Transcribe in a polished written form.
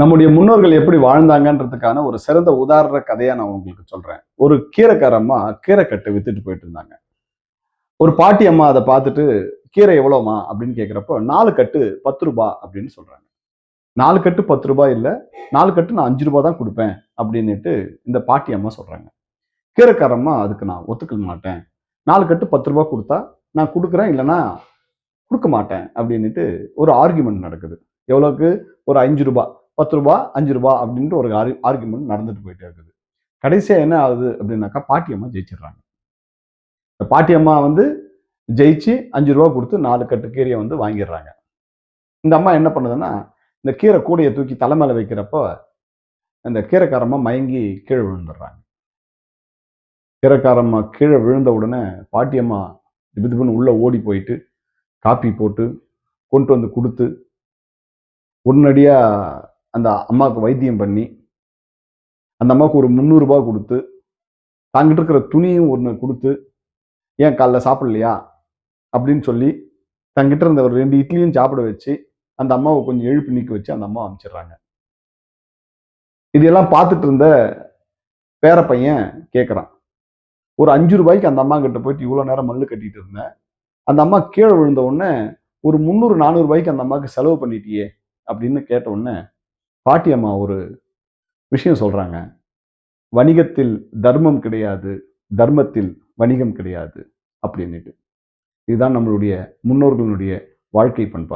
நம்முடைய முன்னோர்கள் எப்படி வாழ்ந்தாங்கன்றதுக்கான ஒரு சிறந்த உதாரண கதையா நான் உங்களுக்கு சொல்றேன். ஒரு கீரைக்காரம்மா கீரைக்கட்டு வித்துட்டு போயிட்டு இருந்தாங்க. ஒரு பாட்டி அம்மா அத பார்த்துட்டு, "கீரை எவ்வளோம்மா?" அப்படின்னு கேட்கிறப்போ, "4 கட்டு ரூ. 10" அப்படின்னு சொல்றாங்க. 4 கட்டு ரூ. 10 இல்ல. 4 கட்டு நான் ரூ. 5 தான் குடுப்பேன் அப்படின்னுட்டு இந்த பாட்டி அம்மா சொல்றாங்க. கீரைக்காரம்மா, "அதுக்கு நான் ஒத்துக்க மாட்டேன். 4 கட்டு ரூ. 10 குடுத்தா நான் குடுக்குறேன். இல்லன்னா குடுக்க மாட்டேன்." அப்படின்னுட்டு ஒரு ஆர்கியூமென்ட் நடக்குது. எவ்வளவுக்கு? ஒரு ரூ. 5 ரூ. 10 ரூ. 5 அப்படின்ட்டு ஒரு ஆர்கியூமென்ட் நடந்துட்டு போயிட்டே இருக்குது. கடைசியா என்ன ஆகுது அப்படின்னாக்கா, பாட்டி அம்மா ஜெயிச்சிடுறாங்க. இந்த பாட்டி அம்மா வந்து ஜெயிச்சு ரூ. 5 குடுத்து 4 கட்டு கீரைய வந்து வாங்கிடுறாங்க. இந்த அம்மா என்ன பண்ணுதுன்னா, இந்த கீரை கூடைய தூக்கி தலை மேல வைக்கிறப்போ, அந்த கீரைக்காரம்மா மயங்கி கீழ விழுந்துடுறாங்க. கீரைக்காரம்மா கீழ விழுந்த உடனே பாட்டி அம்மா திபுதிபுன்னு உள்ள ஓடி போயிட்டு, காப்பி போட்டு கொண்டு வந்து குடுத்து, உடனடியா அந்த அம்மாவுக்கு வைத்தியம் பண்ணி, அந்த அம்மாவுக்கு ஒரு ரூ. 300 குடுத்து, தாங்கிட்ட இருக்கிற துணியும் ஒண்ணு குடுத்து, "ஏன் காலைல சாப்பிடலையா?" அப்படின்னு சொல்லி, தன்கிட்ட இருந்த ஒரு 2 இட்லியும் சாப்பிட வச்சு, அந்த அம்மாவ கொஞ்சம் எழுப்பி நிக்க வச்சு, அந்த அம்மாவ அனுப்பிச்சிடுறாங்க. இதெல்லாம் பார்த்துட்டு இருந்த பேர பையன் கேட்கிறான். "ஒரு ரூ. 5 அந்த அம்மாகிட்ட போயிட்டு இவ்வளோ நேரம் மல்லு கட்டிட்டு இருந்தேன். அந்த அம்மா கீழ விழுந்த உடனே, ஒரு 300, 400 அந்த அம்மாவுக்கு செலவு பண்ணிட்டியே!" அப்படின்னு கேட்ட உடனே, பாட்டி அம்மா ஒரு விஷயம் சொல்றாங்க. "வணிகத்தில் தர்மம் கிடையாது. தர்மத்தில் வணிகம் கிடையாது." அப்படின்னுட்டு. இதுதான் நம்மளுடைய முன்னோர்களுடைய வாழ்க்கை பண்பு.